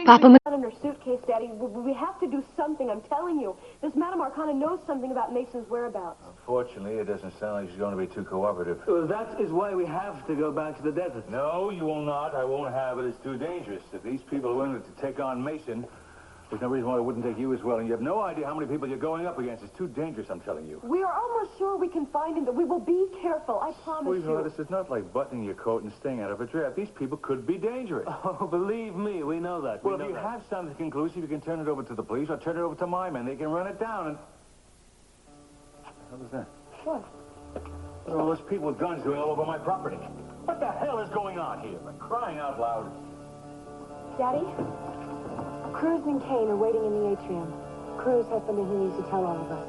Папа, мы... In her suitcase, Daddy. We have to do something, I'm telling you. This Madame Arcana knows something about Mason's whereabouts. Unfortunately, it doesn't sound like she's going to be too cooperative. Well, that is why we have to go back to the desert. No, you will not. I won't have it. It's too dangerous. If these people are willing to take on Mason, there's no reason why it wouldn't take you as well. And you have no idea how many people you're going up against. It's too dangerous, I'm telling you. We are almost sure we can find him, but we will be careful. I promise Sweetheart, you. this is not like buttoning your coat and staying out of a draft. These people could be dangerous. Oh, believe me, we know that. Well, if you have something conclusive, you can turn it over to the police or turn it over to my men. They can run it down and... What was that? What? What are all those people with guns doing all over my property? What the hell is going on here? I'm crying out loud. Daddy? Cruz and Kane are waiting in the atrium. Cruz has something he needs to tell all of us.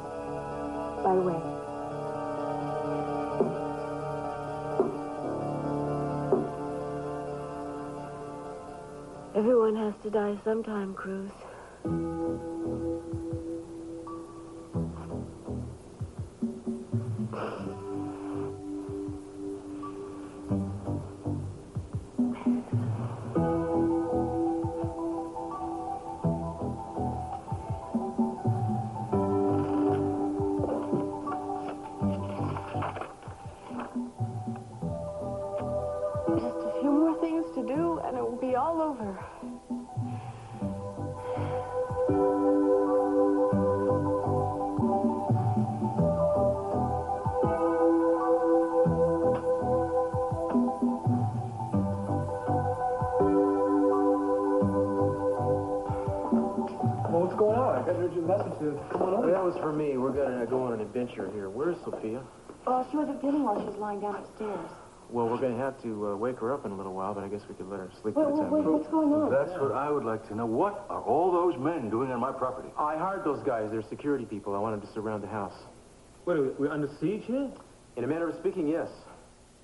Right away. Everyone has to die sometime, Cruz. That was for me. We're gonna go on an adventure here. Where's Sophia? She wasn't feeling well. She was lying down upstairs. Well, we're gonna have to wake her up in a little while, but I guess we could let her sleep Wait, for the time being. what's going on? That's what I would like to know. What are all those men doing on my property? I hired those guys. They're security people. I want them to surround the house. Wait, we're under siege here? In a manner of speaking, yes.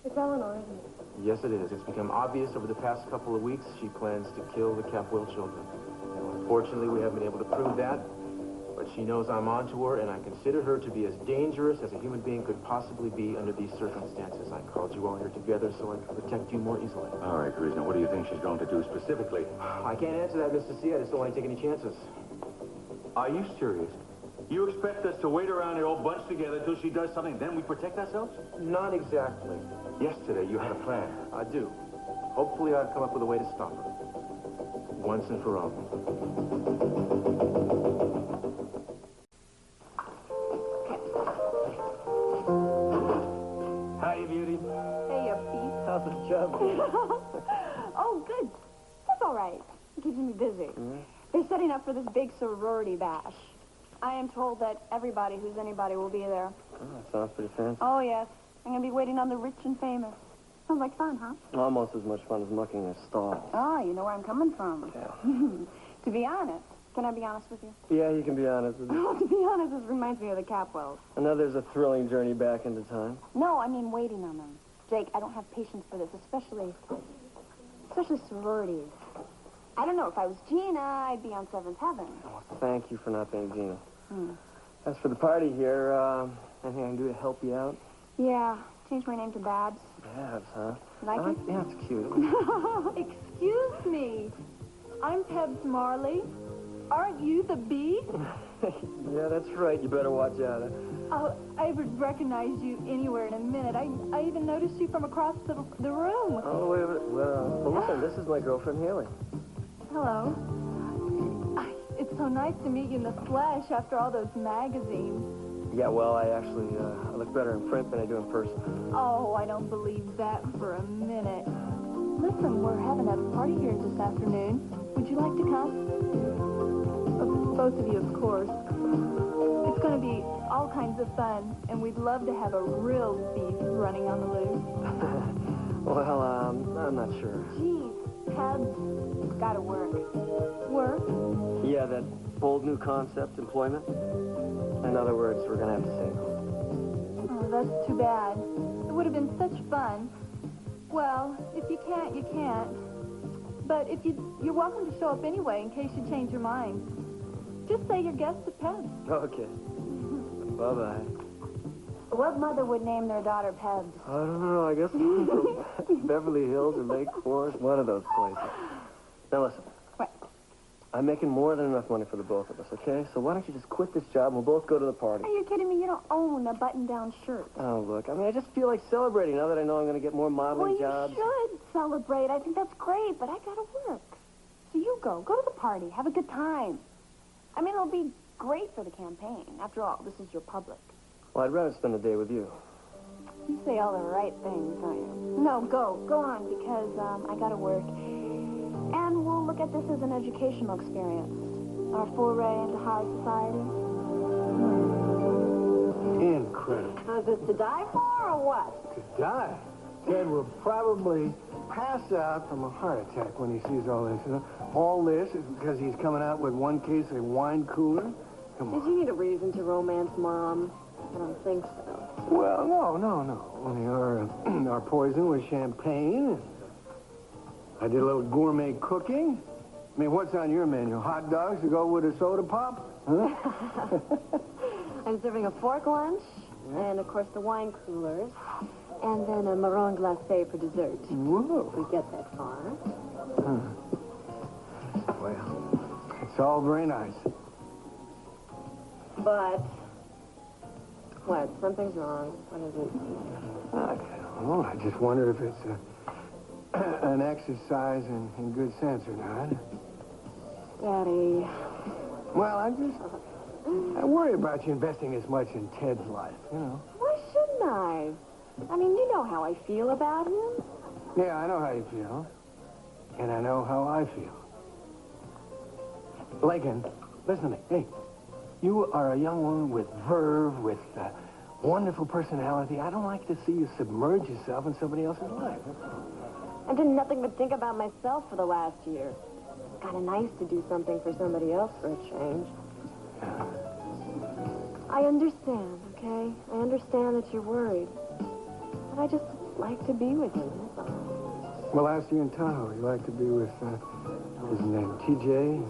It's Eleanor, isn't it? Yes, it is. It's become obvious over the past couple of weeks she plans to kill the Capwell children. Now, unfortunately, we haven't been able to prove that. But she knows I'm onto her, and I consider her to be as dangerous as a human being could possibly be under these circumstances. I called you all here together so I could protect you more easily. All right, Cruz. Now, what do you think she's going to do specifically? I can't answer that, Mr. C. I just don't want to take any chances. Are you serious? You expect us to wait around here all bunched together until she does something, then we protect ourselves? Not exactly. Yesterday, you had a plan. I do. Hopefully, I've come up with a way to stop her. Once and for all. Hi, beauty. Hey, you piece. How's the job? Oh, good. That's all right. It keeps me busy. They're setting up for this big sorority bash. I am told that everybody who's anybody will be there. Oh, that sounds pretty fancy. Oh, yes. I'm going to be waiting on the rich and famous. Sounds like fun, huh? Almost as much fun as mucking a stall. Oh, you know where I'm coming from. Yeah. To be honest, can I be honest with you? Yeah, you can be honest with me. To be honest, this reminds me of the Capwells. I know there's a thrilling journey back into time. No, I mean waiting on them. Jake, I don't have patience for this, especially sororities. I don't know, if I was Gina, I'd be on Seventh Heaven. Oh, thank you for not being Gina. As for the party here, anything I can do to help you out? Yeah, change my name to Babs. Babs, huh? Like it? Yeah, it's cute. Excuse me. I'm Pebs Marley. Aren't you the bee? Yeah, that's right. You better watch out. Oh, I would recognize you anywhere in a minute. I even noticed you from across the room. Oh, wait a minute. Well, listen, this is my girlfriend, Heyli. Hello. It's so nice to meet you in the flesh after all those magazines. Yeah, well, I actually I look better in print than I do in person. Oh, I don't believe that for a minute. Listen, we're having a party here this afternoon. Would you like to come? Both of you, of course. It's going to be all kinds of fun, and we'd love to have a real beast running on the loose. Well, I'm not sure. Geez, Pebs, it's got to work. Work? Yeah, that bold new concept, employment. In other words, we're going to have to save. Oh, that's too bad. It would have been such fun. Well, if you can't, you can't. But if you're welcome to show up anyway in case you change your mind. Just say you're guest at Pebs. Okay. Bye-bye. What mother would name their daughter Pebs? I don't know. I guess Beverly Hills or Lake Forest, one of those places. Now listen. What? I'm making more than enough money for the both of us, okay? So why don't you just quit this job and we'll both go to the party? Are you kidding me? You don't own a button-down shirt. Oh, look, I mean, I just feel like celebrating now that I know I'm going to get more modeling jobs. Well, you should celebrate. I think that's great, but I gotta work. So you go. Go to the party. Have a good time. I mean, it'll be great for the campaign. After all, this is your public. Well, I'd rather spend the day with you. You say all the right things, don't you? No, go. Go on, because I gotta work. And we'll look at this as an educational experience. Our foray into high society. Incredible. Is this to die for, or what? To die? Ted will probably pass out from a heart attack when he sees all this. You know? All this is because he's coming out with one case of wine cooler. Come on. Did you need a reason to romance Mom? I don't think so. Well, no. Only our poison was champagne. I did a little gourmet cooking. I mean, what's on your menu? Hot dogs to go with a soda pop? Huh? I'm serving a fork lunch, and, of course, the wine coolers, and then a marron glacé for dessert. Whoa. If we get that far. Well, it's all very nice. But... what? Something's wrong. What is it? I don't know. I just wonder if it's an exercise in good sense or not. Daddy. Well, I worry about you investing as much in Ted's life, you know. Why shouldn't I? I mean, you know how I feel about him. Yeah, I know how you feel. And I know how I feel. Laken, listen to me. Hey, you are a young woman with verve, with wonderful personality. I don't like to see you submerge yourself in somebody else's life. I've done nothing but think about myself for the last year. It's kind of nice to do something for somebody else for a change. I understand, okay? I understand that you're worried. But I just like to be with him, that's all. Well, last year in Tahoe, you like to be with, what was his name, ТиДжей.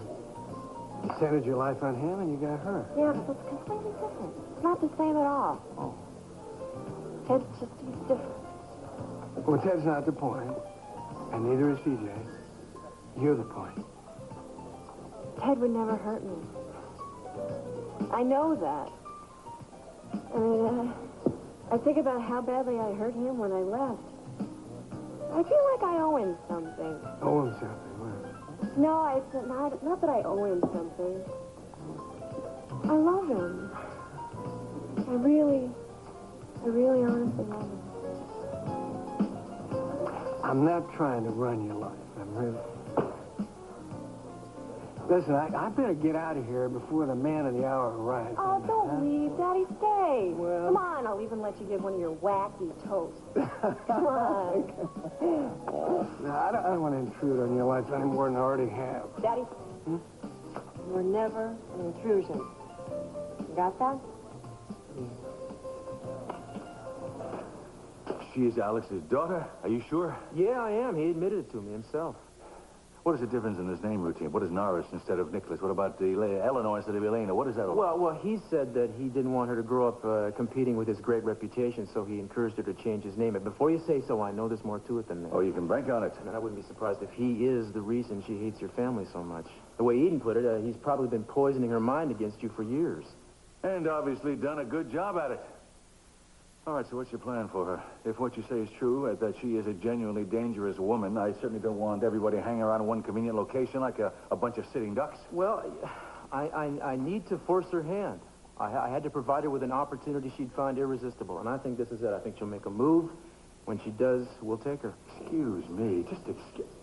You centered your life on him and you got her. Yeah, but it's completely different. It's not the same at all. Oh. Ted's just, he's different. Well, Ted's not the point. And neither is ТиДжей. You're the point. Ted would never hurt me. I know that. I mean, I think about how badly I hurt him when I left. I feel like I owe him something. Owe him something, what? No, it's not that I owe him something. I love him. I really honestly love him. I'm not trying to run your life. I'm really... Listen, I better get out of here before the man of the hour arrives. Oh, don't leave. Daddy, stay. Well... Come on, I'll even let you give one of your wacky toasts. Come on. No, I don't want to intrude on your life any more than I already have. Daddy, you're never an intrusion. You got that? She is Alex's daughter? Are you sure? Yeah, I am. He admitted it to me himself. What is the difference in his name routine? What is Norris instead of Nicholas? What about Eleanor instead of Elena? What is that all about? Well, he said that he didn't want her to grow up competing with his great reputation, so he encouraged her to change his name. But before you say so, I know there's more to it than that. Oh, you can bank on it. And I wouldn't be surprised if he is the reason she hates your family so much. The way Eden put it, he's probably been poisoning her mind against you for years. And obviously done a good job at it. All right, so what's your plan for her? If what you say is true, that she is a genuinely dangerous woman, I certainly don't want everybody hanging around in one convenient location like a bunch of sitting ducks. Well, I need to force her hand. I had to provide her with an opportunity she'd find irresistible, and I think this is it. I think she'll make a move. When she does, we'll take her. Excuse me,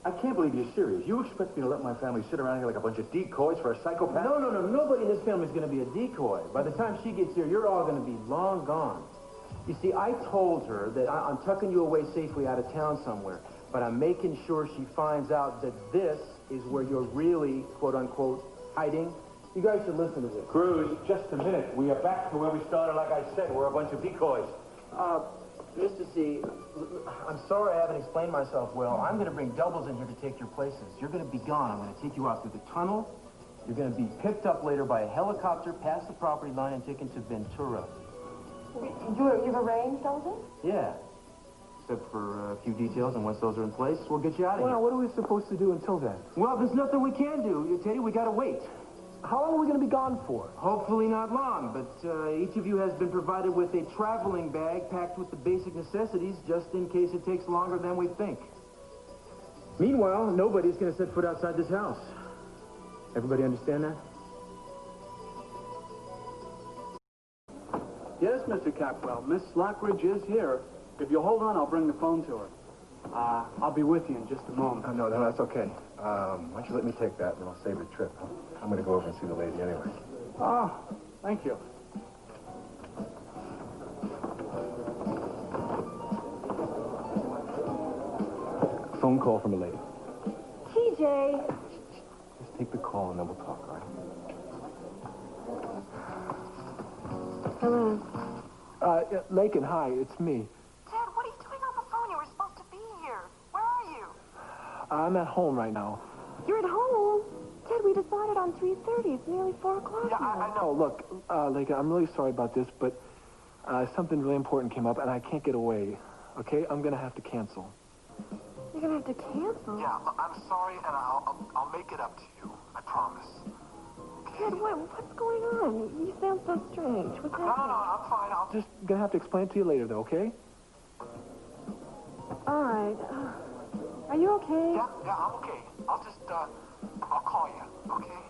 I can't believe you're serious. You expect me to let my family sit around here like a bunch of decoys for a psychopath? No. Nobody in this family is going to be a decoy. By the time she gets here, you're all going to be long gone. You see, I told her that I'm tucking you away safely out of town somewhere, but I'm making sure she finds out that this is where you're really, quote-unquote, hiding. You guys should listen to this. Cruz, just a minute. We are back to where we started, like I said. We're a bunch of decoys. Mr. C, I'm sorry I haven't explained myself well. I'm going to bring doubles in here to take your places. You're going to be gone. I'm going to take you out through the tunnel. You're going to be picked up later by a helicopter past the property line and taken to Ventura. You've arranged all this? Yeah. except for a few details, and once those are in place, we'll get you out of here. Well, what are we supposed to do until then? Well, there's nothing we can do, Teddy. We gotta wait. How long are we going to be gone for? Hopefully not long, but each of you has been provided with a traveling bag packed with the basic necessities just in case it takes longer than we think. Meanwhile, nobody's going to set foot outside this house. Everybody understand that? Yes, Mr. Capwell. Miss Lockridge is here. If you'll hold on, I'll bring the phone to her. I'll be with you in just a moment. No, that's okay. Why don't you let me take that, and I'll save the trip. I'm going to go over and see the lady anyway. Oh, thank you. Phone call from a lady. TJ. Just take the call, and then we'll talk, all right? Hello. Laken, hi, it's me. Ted, what are you doing on the phone? You were supposed to be here. Where are you? I'm at home right now. You're at home? Ted, we decided on 3:30. It's nearly 4 o'clock now. I know. Look, Laken, I'm really sorry about this, but something really important came up, and I can't get away. Okay? I'm going to have to cancel. You're going to have to cancel? Yeah, I'm sorry, and I'll make it up to you. I promise. Ted, what's going on? You sound so strange. What's happening? No, I'm fine. I'll Just going to have to explain it to you later, though, okay? All right. Are you okay? Yeah, I'm okay. I'll just, I'll call you, okay?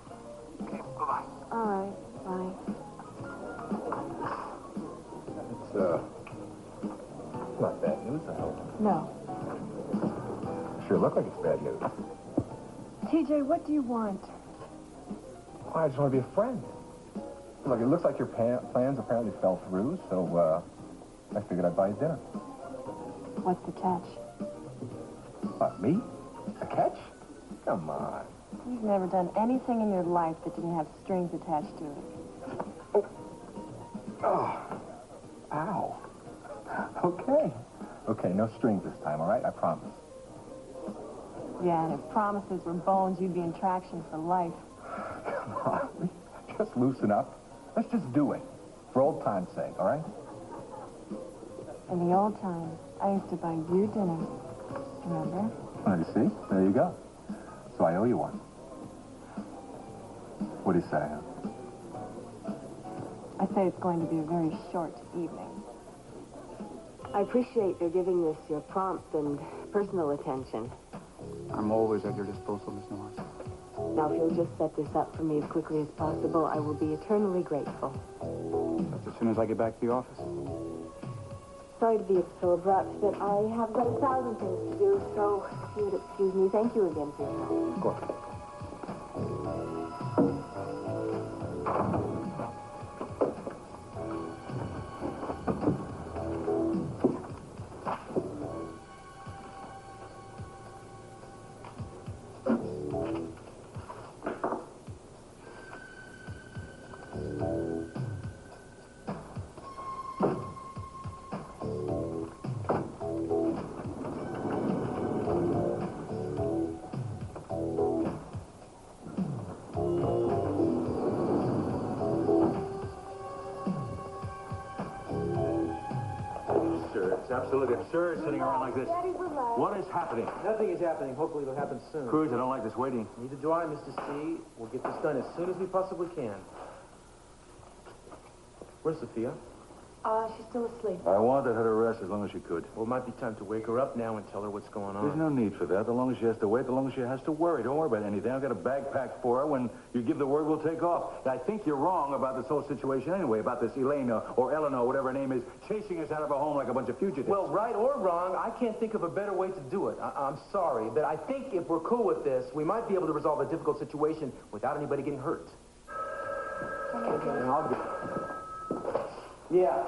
Okay, bye-bye. All right. Bye. It's not bad news, I hope. No. Sure look like it's bad news. TJ, what do you want? Oh, I just want to be a friend. Look, it looks like your plans apparently fell through, so, I figured I'd buy you dinner. What's the catch? What, me? A catch? Come on. You've never done anything in your life that didn't have strings attached to it. Oh. Ow. Okay. Okay, no strings this time, all right? I promise. Yeah, and if promises were bones, you'd be in traction for life. Come on. Just loosen up. Let's just do it. For old time's sake, all right? In the old times, I used to buy you dinner. Remember? Well, you see? There you go. So I owe you one. What do you say, huh? I say it's going to be a very short evening. I appreciate your giving this your prompt and personal attention. I'm always at your disposal, Miss Norris. Now, if you'll just set this up for me as quickly as possible, I will be eternally grateful. That's as soon as I get back to the office. Sorry to be so abrupt, but I have got 1,000 things to do, so if you would excuse me, thank you again for your time. Of course. It's absolutely absurd sitting around like this. Daddy, relax. What is happening? Nothing is happening. Hopefully it'll happen soon. Cruz, I don't like this waiting. Neither do I, Mr. C. We'll get this done as soon as we possibly can. Where's Sophia? She's still asleep. I wanted her to rest as long as she could. Well, it might be time to wake her up now and tell her what's going on. There's no need for that. The longer she has to wait, the longer she has to worry. Don't worry about anything. I've got a bag packed for her. When you give the word, we'll take off. I think you're wrong about this whole situation anyway, about this Elena or Elena, whatever her name is, chasing us out of our home like a bunch of fugitives. Well, right or wrong, I can't think of a better way to do it. I'm sorry, but I think if we're cool with this, we might be able to resolve a difficult situation without anybody getting hurt. Yeah.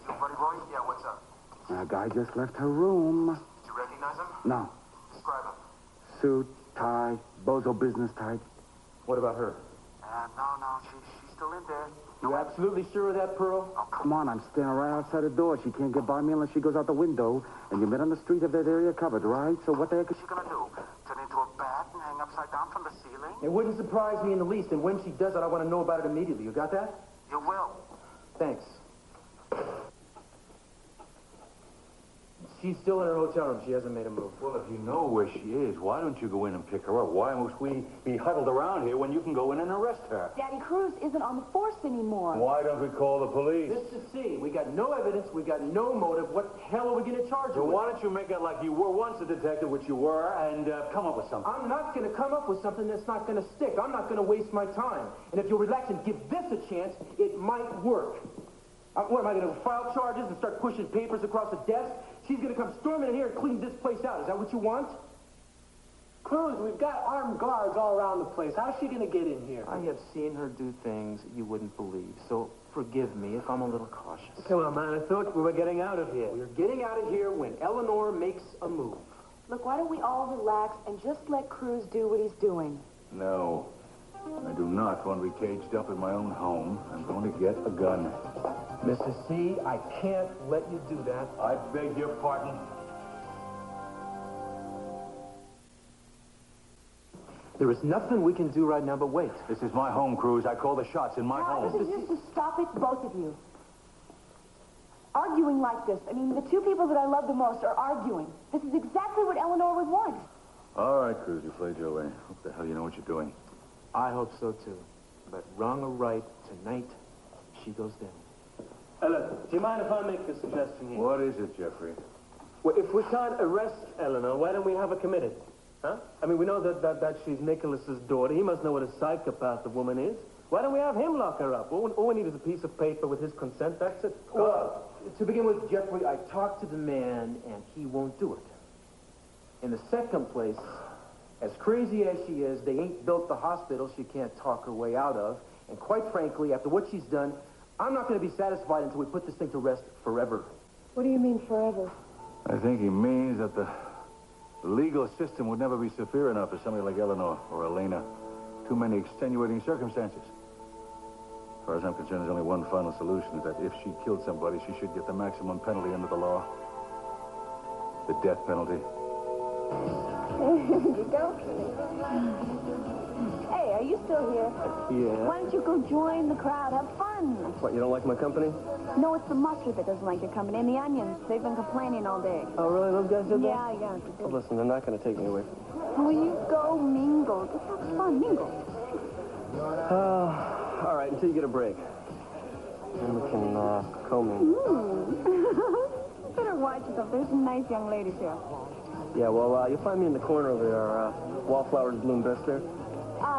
You buddy boy? Yeah, what's up? That guy just left her room. Did you recognize him? No. Describe him. Suit, tie, bozo business type. What about her? No, she's still in there. You absolutely sure of that, Pearl? Oh, come on, I'm standing right outside the door. She can't get by me unless she goes out the window. And you met on the street of that area covered, right? So what the heck is she What you gonna do? Turn into a bat and hang upside down from the ceiling? It wouldn't surprise me in the least, and when she does it, I want to know about it immediately. You got that? You will. Thanks. She's still in her hotel room. She hasn't made a move. Well, if you know where she is, why don't you go in and pick her up? Why must we be huddled around here when you can go in and arrest her? Daddy, Cruz isn't on the force anymore. Why don't we call the police? Mr. C, we got no evidence, we got no motive. What the hell are we going to charge her So with? why don't you make it like you were once a detective, which you were, and come up with something? I'm not going to come up with something that's not going to stick. I'm not going to waste my time. And if you'll relax and give this a chance, it might work. What, am I going to file charges and start pushing papers across the desk? She's going to come storming in here and clean this place out. Is that what you want? Cruz, we've got armed guards all around the place. How's she gonna get in here? I have seen her do things you wouldn't believe, so forgive me if I'm a little cautious. Come on, man, I thought we were getting out of here. We're getting out of here when Eleanor makes a move. Look, why don't we all relax and just let Cruz do what he's doing? No. I do not want to be caged up in my own home. I'm going to get a gun. Mrs. C, I can't let you do that. I beg your pardon. There is nothing we can do right now but wait. This is my home, Cruz. I call the shots in my home. Just to stop it, both of you. Arguing like this. I mean, the two people that I love the most are arguing. This is exactly what Eleanor would want. All right, Cruz, you played your way. What the hell you know what you're doing? I hope so, too. But wrong or right, tonight, she goes down. Ellen, do you mind if I make a suggestion here? What is it, Jeffrey? Well, if we can't arrest Eleanor, why don't we have her committed? Huh? I mean, we know that she's Nicholas's daughter. He must know what a psychopath the woman is. Why don't we have him lock her up? All we need is a piece of paper with his consent. That's it. Well, to begin with, Jeffrey, I talked to the man, and he won't do it. In the second place, as crazy as she is, they ain't built the hospital she can't talk her way out of. And quite frankly, after what she's done, I'm not going to be satisfied until we put this thing to rest forever. What do you mean forever? I think he means that the legal system would never be severe enough for somebody like Eleanor or Elena. Too many extenuating circumstances. As far as I'm concerned, there's only one final solution, that if she killed somebody, she should get the maximum penalty under the law. The death penalty. You go. Hey, are you still here? Yeah. Why don't you go join the crowd? Have fun. What, you don't like my company? No, it's the mustard that doesn't like your company. And the onions. They've been complaining all day. Oh, really? Those guys did that? Yeah. Oh, listen, they're not going to take me away. Will you go mingle? Just have fun. Mingle. All right, until you get a break. Then we can comb in. Better watch yourself. There's some nice young ladies here. Yeah, well, you'll find me in the corner over there. Wallflowers bloom best there.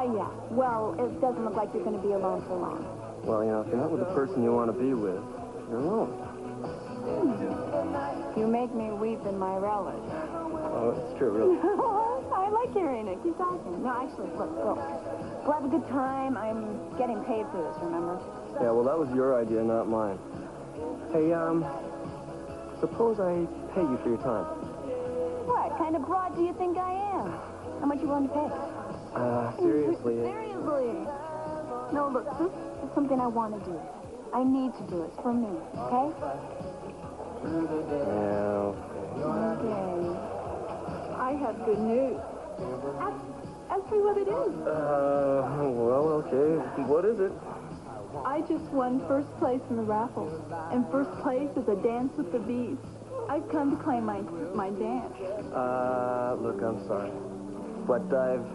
Yeah. Well, it doesn't look like you're going to be alone for long. Well, you know, if you're not with the person you want to be with, you're alone. You make me weep in my relish. Oh, it's true, really. I like hearing it. Keep talking. No, actually, look, go. We'll have a good time. I'm getting paid for this, remember? Yeah, well, that was your idea, not mine. Hey, suppose I pay you for your time. What kind of broad do you think I am? How much you willing to pay? Seriously. Seriously. No, look, this is something I want to do. I need to do it. It's for me, okay? Yeah. Okay. I have good news. Ask me what it is. Well, okay. What is it? I just won first place in the raffle. And first place is a dance with the bees. I've come to claim my dance. Look, I'm sorry. But I've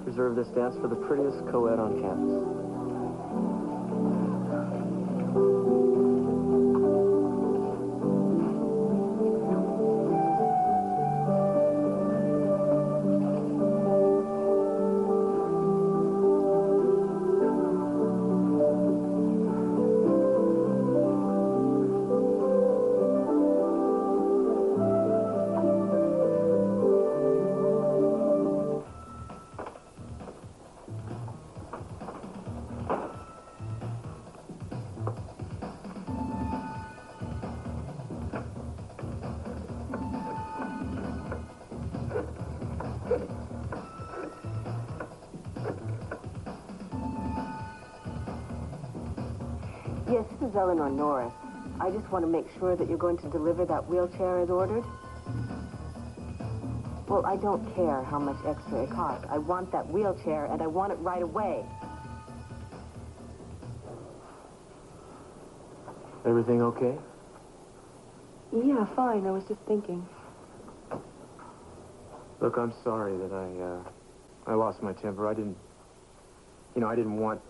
reserved this dance for the prettiest co-ed on campus. Yes, this is Eleanor Norris. I just want to make sure that you're going to deliver that wheelchair as ordered. Well, I don't care how much extra it costs. I want that wheelchair, and I want it right away. Everything okay? Yeah, fine. I was just thinking. Look, I'm sorry that I lost my temper. I didn't want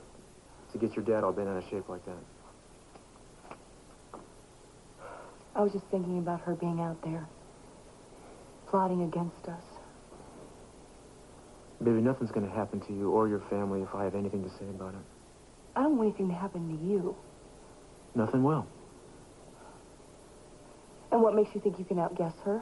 to get your dad all bent out of shape like that. I was just thinking about her being out there, plotting against us. Baby, nothing's going to happen to you or your family if I have anything to say about it. I don't want anything to happen to you. Nothing will. And what makes you think you can outguess her?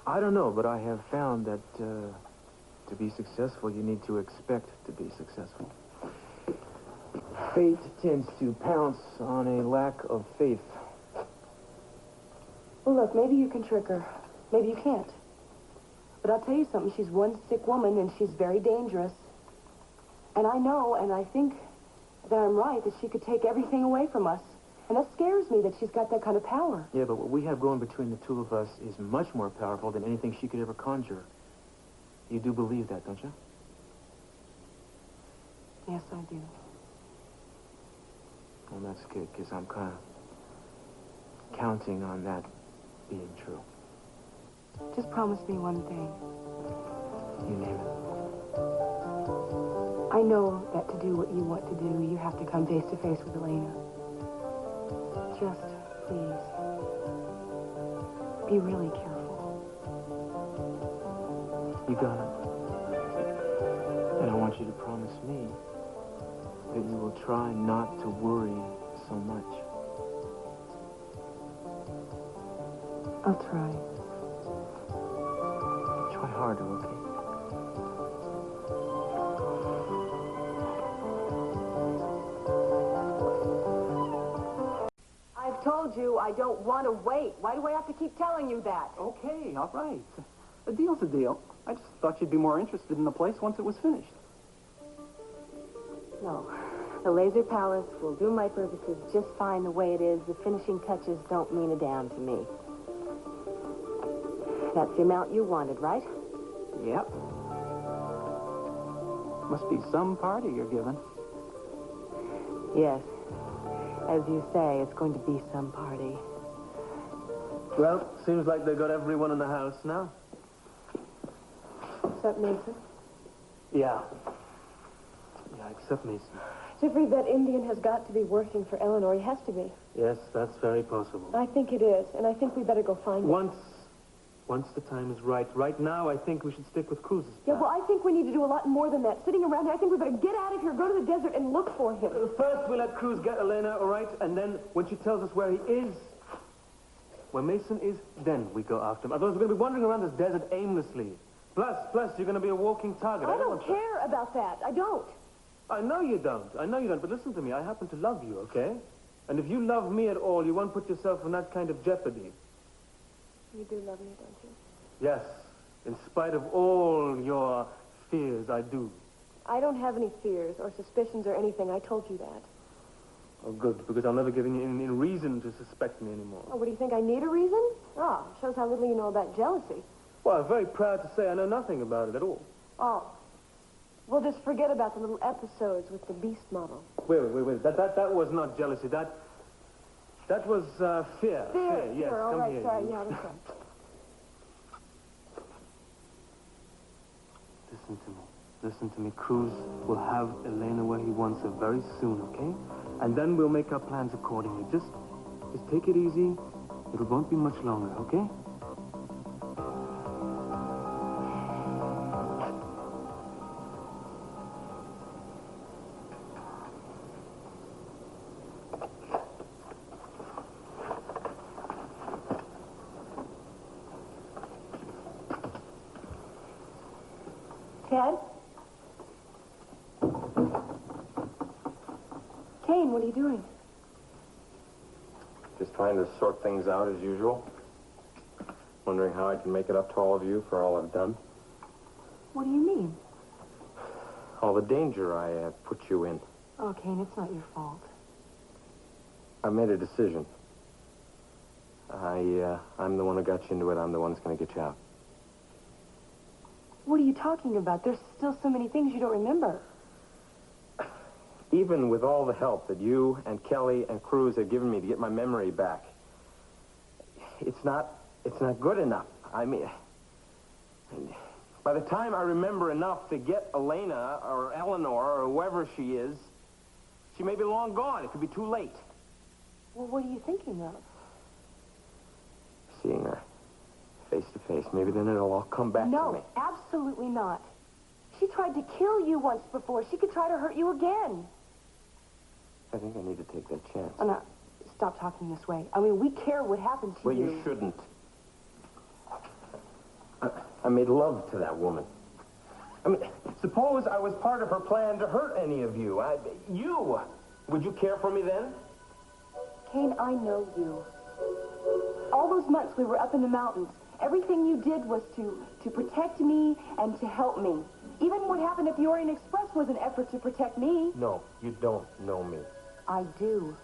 I don't know, but I have found that to be successful, you need to expect to be successful. Fate tends to pounce on a lack of faith. Well, look, maybe you can trick her. Maybe you can't. But I'll tell you something. She's one sick woman, and she's very dangerous. And I know, and I think that I'm right, that she could take everything away from us. And that scares me that she's got that kind of power. Yeah, but what we have going between the two of us is much more powerful than anything she could ever conjure. You do believe that, don't you? Yes, I do. Well, that's good, because I'm kind of counting on that being true. Just promise me one thing. You name it. I know that to do what you want to do, you have to come face to face with Elena. Just, please, be really careful. You got it. And I want you to promise me that you will try not to worry so much. I'll try. Try harder, okay? I've told you I don't want to wait. Why do I have to keep telling you that? Okay, all right. A deal's a deal. I just thought you'd be more interested in the place once it was finished. No. The Laser Palace will do my purposes just fine the way it is. The finishing touches don't mean a damn to me. That's the amount you wanted, right? Yep. Must be some party you're giving. Yes. As you say, it's going to be some party. Well, seems like they got everyone in the house now. Except Mason. Yeah. Yeah, except Mason. Jeffrey, that Indian has got to be working for Eleanor. He has to be. Yes, that's very possible. I think it is, and I think we better go find him. Once the time is right. Right now, I think we should stick with Cruz's Yeah, plan. well, I think we need to do a lot more than that. Sitting around here, I think we better get out of here, go to the desert, and look for him. First, we let Cruz get Elena, all right? And then, when she tells us where he is, where Mason is, then we go after him. Otherwise, we're going to be wandering around this desert aimlessly. Plus, you're going to be a walking target. I don't care about that. I don't. I know you don't. But listen to me. I happen to love you, okay? And if you love me at all, you won't put yourself in that kind of jeopardy. You do love me, don't you? Yes. In spite of all your fears, I do. I don't have any fears or suspicions or anything. I told you that. Oh, good, because I'll never give you any reason to suspect me anymore. Oh, what do you think? I need a reason? Oh, shows how little you know about jealousy. Well, I'm very proud to say I know nothing about it at all. Oh. We'll just forget about the little episodes with the beast model. Wait. That was not jealousy. That was fear. Fear. Yes, All come right, here. sorry. Yeah, that's right. Listen to me. Cruz will have Elena where he wants her very soon, okay? And then we'll make our plans accordingly. Just take it easy. It won't be much longer, okay? Ted? Kane, what are you doing? Just trying to sort things out as usual. Wondering how I can make it up to all of you for all I've done. What do you mean? All the danger I put you in. Oh, Kane, it's not your fault. I made a decision. I'm the one who got you into it. I'm the one who's going to get you out. What are you talking about? There's still so many things you don't remember. Even with all the help that you and Kelly and Cruz have given me to get my memory back, it's not It's not good enough. I mean, by the time I remember enough to get Elena or Eleanor or whoever she is, she may be long gone. It could be too late. Well, what are you thinking of? Seeing her face to face. Maybe then it'll all come back to me. No, absolutely not. She tried to kill you once before. She could try to hurt you again. I think I need to take that chance. Oh, no, stop talking this way. I mean, we care what happens to you. Well, you shouldn't. I made love to that woman. I mean, suppose I was part of her plan to hurt any of you. Would you care for me then? Kane, I know you. All those months we were up in the mountains, everything you did was to protect me and to help me. Even what happened at the Orient Express was an effort to protect me. No, you don't know me. I do.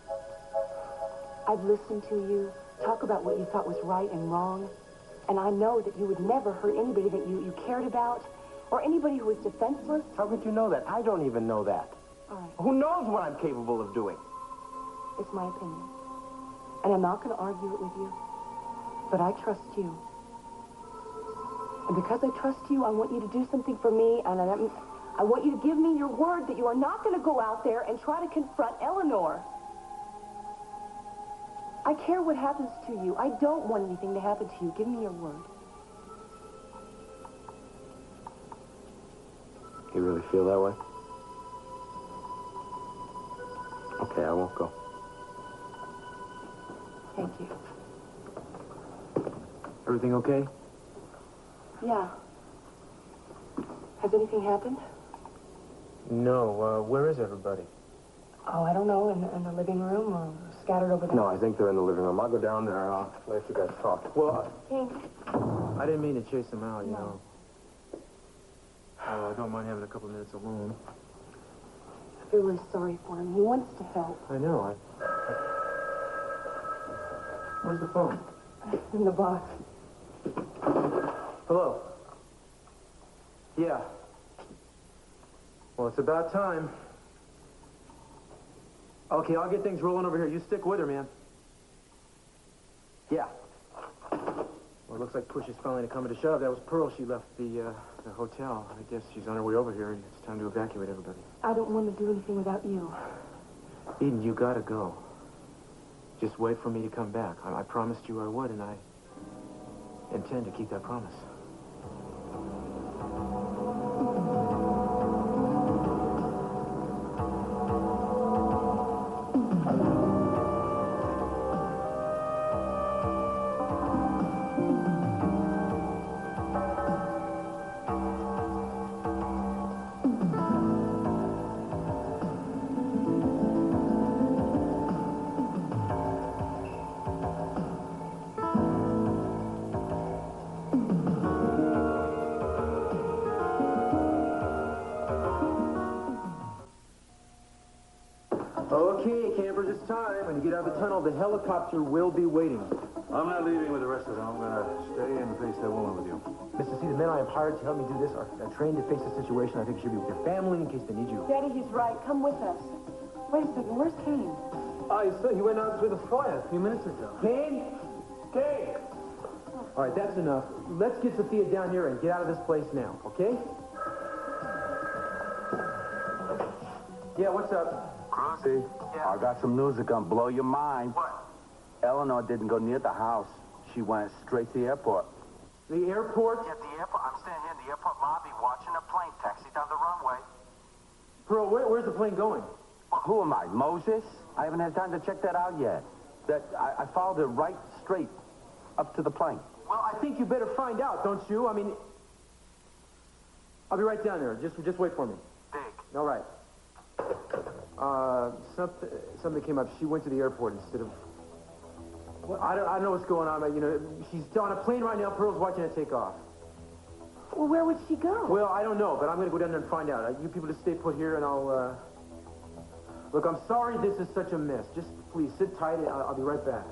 I've listened to you talk about what you thought was right and wrong, and I know that you would never hurt anybody that you cared about, or anybody who was defenseless. How could you know that? I don't even know that. All right. Who knows what I'm capable of doing? It's my opinion. And I'm not going to argue it with you. But I trust you. And because I trust you, I want you to do something for me, and I want you to give me your word that you are not going to go out there and try to confront Eleanor. I care what happens to you. I don't want anything to happen to you. Give me your word. You really feel that way? Okay, I won't go. Thank you. Everything okay? Yeah. Has anything happened? No, where is everybody? Oh, I don't know. In the living room or scattered over there? No, I think they're in the living room. I'll go down there. I'll let you guys talk. Well, Hank. I didn't mean to chase them out, you know. I don't mind having a couple minutes alone. I feel really sorry for him. He wants to help. I know. Where's the phone? In the box. Hello. Yeah. Well, it's about time. Okay, I'll get things rolling over here. You stick with her, man. Yeah. Well, it looks like push is finally coming to shove. That was Pearl. She left the hotel. I guess she's on her way over here, and it's time to evacuate everybody. I don't want to do anything without you. Eden, you gotta go. Just wait for me to come back. I promised you I would, and I intend to keep that promise. Okay, campers, it's time. When you get out of the tunnel, the helicopter will be waiting. I'm not leaving with the rest of them. I'm gonna stay and face that woman with you. Mr. C, the men I have hired to help me do this are trained to face the situation. I think you should be with your family in case they need you. Daddy, he's right. Come with us. Wait a second. Where's Kane? He went out through the fire a few minutes ago. Kane? Kane! All right, that's enough. Let's get Sophia down here and get out of this place now, okay? Yeah, what's up? Cruz? I got some news that's gonna blow your mind. What? Eleanor didn't go near the house. She went straight to the airport. The airport? Yeah, the airport. I'm standing here in the airport lobby watching a plane taxi down the runway. Pearl, where's the plane going? Who am I, Moses? I haven't had time to check that out yet. I followed it right straight up to the plane. Well, I think you better find out, don't you? I mean, I'll be right down there. Just wait for me. Big. All right. Something came up. She went to the airport instead of... Well, I don't know what's going on, but, you know, she's on a plane right now. Pearl's watching it take off. Well, where would she go? Well, I don't know, but I'm going to go down there and find out. You people just stay put here, and I'll, Look, I'm sorry this is such a mess. Just please sit tight, and I'll be right back.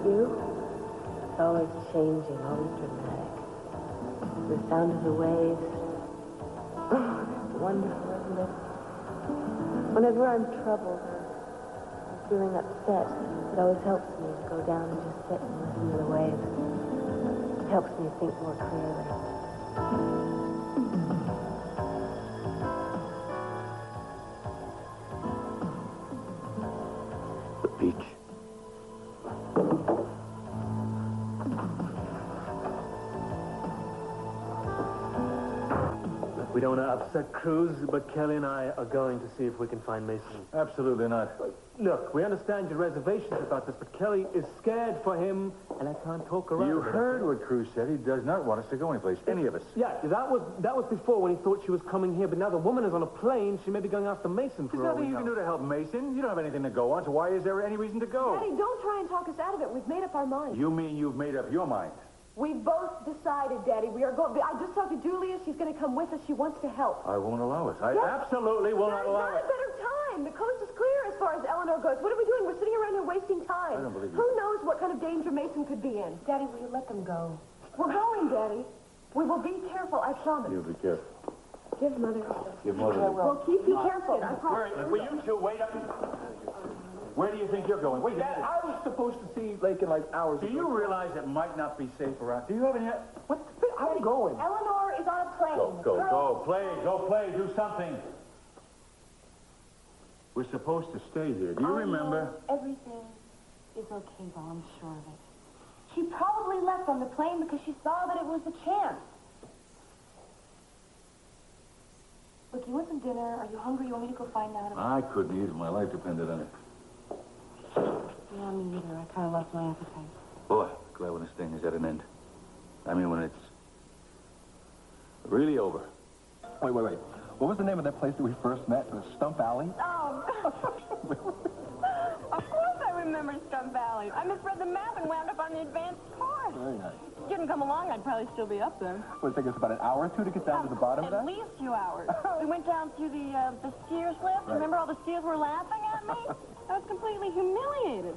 You? It's always changing, always dramatic. The sound of the waves. Oh, it's wonderful, isn't it? Whenever I'm troubled or I'm feeling upset, it always helps me to go down and just sit and listen to the waves. It helps me think more clearly. The beach. We don't want to upset Cruz, but Kelly and I are going to see if we can find Mason. Absolutely not. Look, we understand your reservations about this, but Kelly is scared for him, and I can't talk around You it. heard what Cruz said. He does not want us to go anyplace, any of us. Yeah, that was before when he thought she was coming here, but now the woman is on a plane. She may be going after Mason for There's all nothing we you know. can do to help Mason. You don't have anything to go on, so why is there any reason to go? Daddy, don't try and talk us out of it. We've made up our minds. You mean you've made up your mind? We've both decided, Daddy. We are going. I just talked to Julia. She's going to come with us. She wants to help. I won't allow it. I Yes. absolutely will not allow There's it. not a better time. The coast is clear as far as Eleanor goes. What are we doing? We're sitting around here wasting time. I don't believe you. Who knows what kind of danger Mason could be in? Daddy, will you let them go? We're going, Daddy. We will be careful, I promise. You be careful. Give Mother Give Mother. We'll keep you careful, I promise. Will you two wait up? Where do you think you're going? Wait a minute. I was supposed to see Laken like hours Do you realize it might not be safe around? Do you have any... What? I'm going. Eleanor is on a plane. Go, play, do something. We're supposed to stay here. Do you remember? Everything is okay, though, I'm sure of it. She probably left on the plane because she saw that it was a chance. Look, you want some dinner? Are you hungry? You want me to go find out? I couldn't eat if my life depended on it. Yeah, me either. I kind of lost my appetite. Boy, glad when this thing is at an end. I mean, when it's really over. Wait. What was the name of that place that we first met? It was Stump Alley? Oh. Of course I remember Stump Valley. I misread the map and wound up on the advanced course. Very nice. If you didn't come along, I'd probably still be up there. Would it take us about an hour or two to get down to the bottom of that? At least 2 hours. We went down through the skiers lift. Remember all the skiers were laughing at me? I was completely humiliated.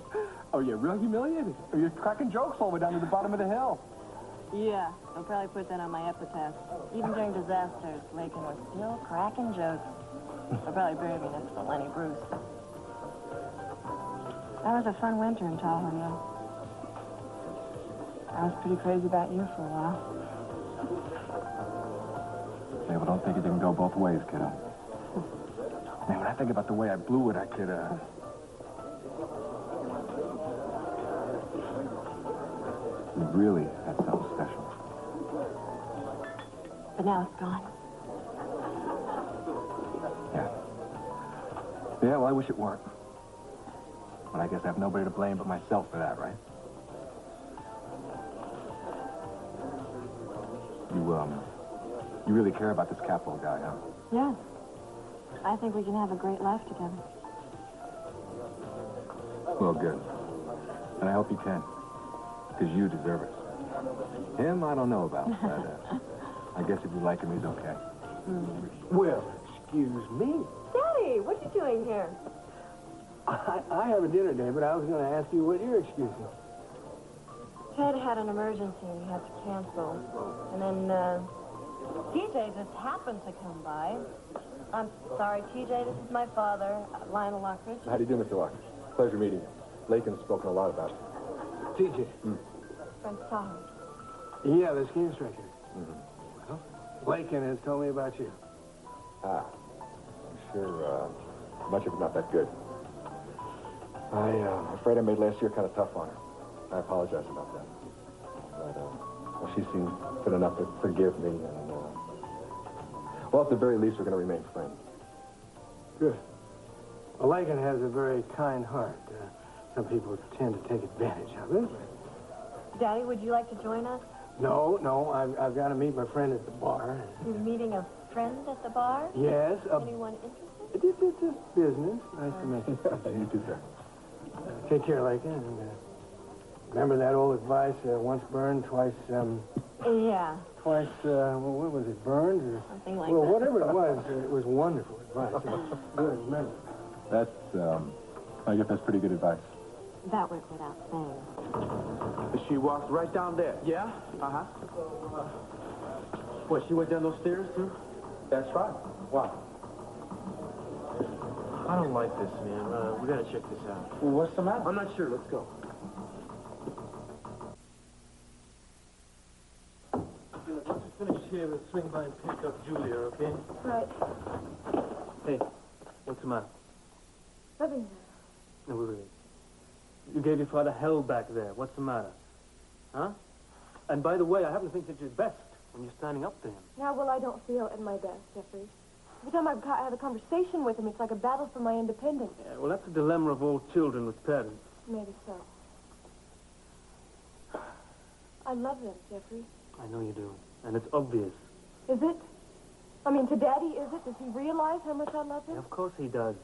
Oh, yeah, real humiliated. You're cracking jokes all the way down to the bottom of the hill. Yeah, I'll probably put that on my epitaph. Even during disasters, Laken was still cracking jokes. They'll probably bury me next to Lenny Bruce. That was a fun winter in Tahoe, yeah. I was pretty crazy about you for a while. Yeah, well, don't think it didn't go both ways, kiddo. Man, when I think about the way I blew it, I could, We really had something special. But now it's gone. Yeah. Yeah, well, I wish it weren't. But I guess I have nobody to blame but myself for that, right? You really care about this capital guy, huh? Yeah. I think we can have a great life together. Well, good. And I hope you can. Because you deserve it. Him, I don't know about, but I guess if you like him, he's okay. Well, excuse me. Daddy, what are you doing here? I have a dinner date, but I was going to ask you what your excuse is. Ted had an emergency and he had to cancel. And then, TJ just happened to come by. I'm sorry, TJ, this is my father, Lionel Lockridge. How do you do, Mr. Lockridge? Pleasure meeting you. Laken's spoken a lot about you. TJ. From Tahoe. Yeah, the ski instructor. Well, Laken has told me about you. I'm sure much of it not that good. I'm afraid I made last year kind of tough on her. I apologize about that. But, well, she seemed good enough to forgive me, and, well, at the very least, we're going to remain friends. Good. Well, Laken has a very kind heart. Some people tend to take advantage of it. Daddy, would you like to join us? No, I've got to meet my friend at the bar. You're meeting a friend at the bar? Yes. Anyone interested? It's just business. Nice to meet you. You too, sir. Take care, Laken. And, remember that old advice, once burned, twice, Yeah. Twice, what was it, burned? Or, something like well, that. Whatever it was wonderful advice. Good, remember. That's, I guess that's pretty good advice. That went without saying. She walked right down there. Yeah? Uh-huh. What, she went down those stairs, too? That's right. Why? I don't like this, man. We gotta check this out. Well, what's the matter? I'm not sure. Let's go. Once we finish here, we'll swing by and pick up Julia, okay? Right. Hey, what's the matter? Nothing. No, wait. You gave your father hell back there. What's the matter? Huh? And by the way, I happen to think that you're best when you're standing up to him. Yeah, well, I don't feel at my best, Jeffrey. Every time I have a conversation with him, it's like a battle for my independence. Yeah, well, that's the dilemma of all children with parents. Maybe so. I love them, Jeffrey. I know you do. And it's obvious. Is it? I mean, to Daddy, is it? Does he realize how much I love him? Yeah, of course he does.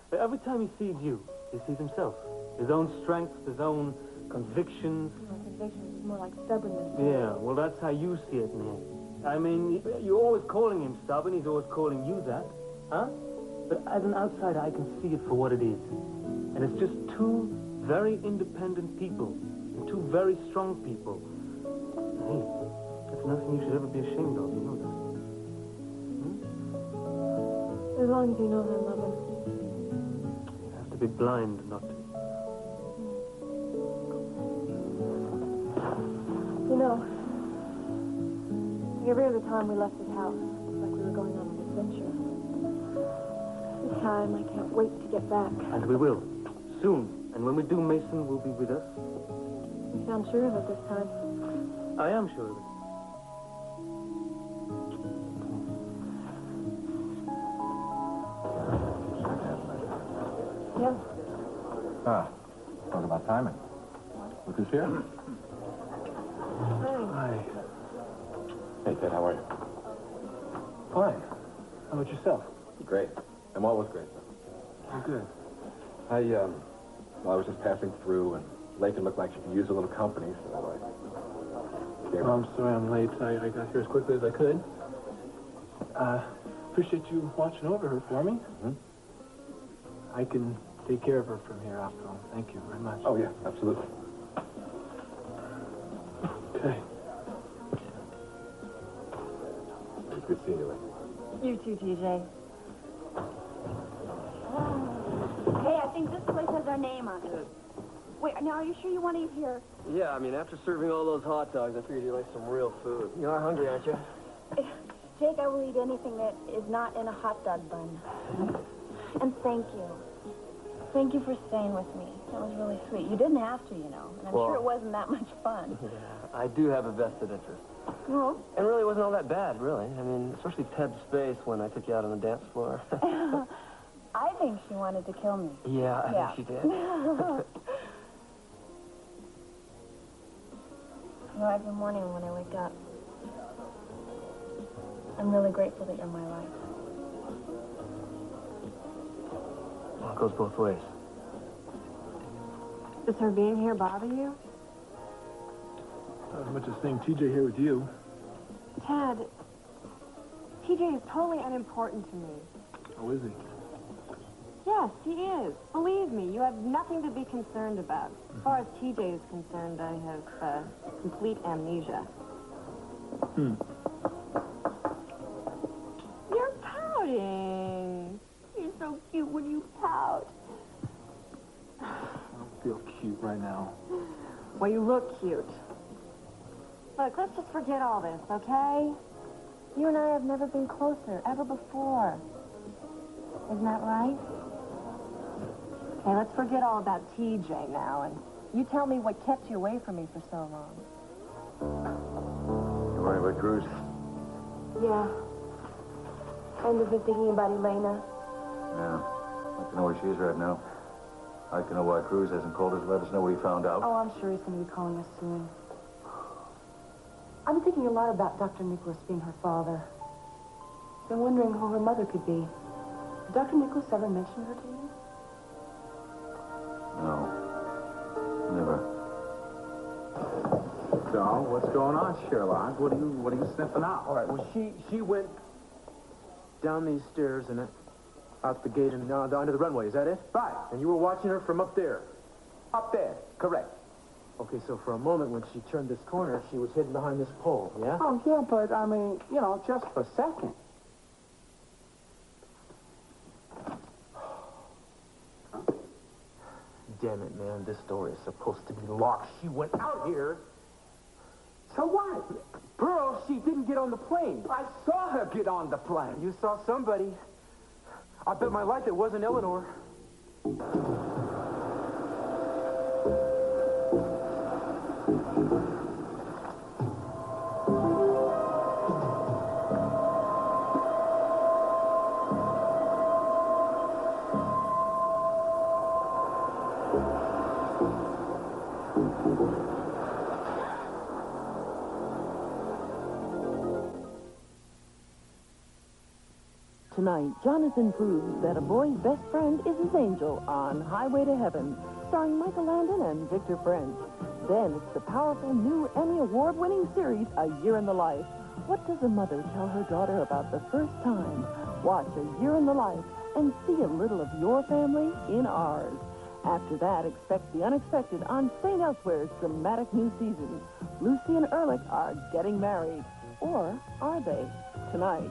But every time he sees you, he sees himself. His own strength, his own convictions. My convictions is more like stubbornness. Yeah, well, that's how you see it, man. I mean, you're always calling him stubborn. He's always calling you that. Huh? But as an outsider, I can see it for what it is. And it's just two very independent people. And two very strong people. Hey, that's nothing you should ever be ashamed of. You know that. As long as you know that I love him. You have to be blind not to. You know, every other time we left this house, like we were going on an adventure. This time, I can't wait to get back. And we will. Soon. And when we do, Mason will be with us. You sound sure of it this time. I am sure of it. Yeah. Ah, talk about timing. Look who's here. Hi. Hey, Ted, how are you? Fine. How about yourself? Great. I'm always great. Oh, good. Well, I was just passing through, and Laken looked like she could use a little company, so I gave her... Oh, I'm sorry I'm late. I got here as quickly as I could. Appreciate you watching over her for me. Mm-hmm. I can take care of her from here after all. Thank you very much. Oh, yeah, absolutely. Okay. It's good seeing you, Laken. You too, TJ. Hey, I think this place has our name on it. Wait, now, are you sure you want to eat here? Yeah, I mean, after serving all those hot dogs, I figured you like some real food. You are hungry, aren't you? Jake, I will eat anything that is not in a hot dog bun. And thank you. Thank you for staying with me. That was really sweet. You didn't have to, you know. And I'm sure it wasn't that much fun. Yeah, I do have a vested interest. Well, And really, it wasn't all that bad, really. I mean, especially Ted's face when I took you out on the dance floor. I think she wanted to kill me. Yeah, I think she did. You know, every morning when I wake up, I'm really grateful that you're in my life. Well, it goes both ways. Does her being here bother you? Not as much as seeing TJ here with you. Ted, TJ is totally unimportant to me. Oh, is he? Yes, he is. Believe me, you have nothing to be concerned about. As far as TJ is concerned, I have complete amnesia. You're pouting. You're so cute when you pout. I don't feel cute right now. Well, you look cute. Look, let's just forget all this, okay? You and I have never been closer, ever before. Isn't that right? Okay, let's forget all about TJ now, and you tell me what kept you away from me for so long. You worry about Cruz? Yeah. And I've been thinking about Elena. Yeah. I'd like to know where she is right now. I'd like to know why Cruz hasn't called us to let us know what he found out. Oh, I'm sure he's going to be calling us soon. I've been thinking a lot about Dr. Nicholas being her father. Been wondering who her mother could be. Did Dr. Nicholas ever mention her to you? No. Never. So, what's going on, Sherlock? What are you sniffing out? All right, well, She went down these stairs and out the gate and down to the runway. Is that it? Right. And you were watching her from up there. Up there, correct. Okay, so for a moment when she turned this corner, she was hidden behind this pole, yeah? Oh, yeah, but, I mean, you know, just for a second. Damn it, man. This door is supposed to be locked. She went out here. So what? Pearl, she didn't get on the plane. I saw her get on the plane. You saw somebody. I bet my life it wasn't Eleanor. Tonight, Jonathan proves that a boy's best friend is his angel on Highway to Heaven, starring Michael Landon and Victor French. Then it's the powerful new Emmy Award-winning series, A Year in the Life. What does a mother tell her daughter about the first time? Watch A Year in the Life and see a little of your family in ours. After that, expect the unexpected on St. Elsewhere's dramatic new season. Lucy and Ehrlich are getting married. Or are they? Tonight.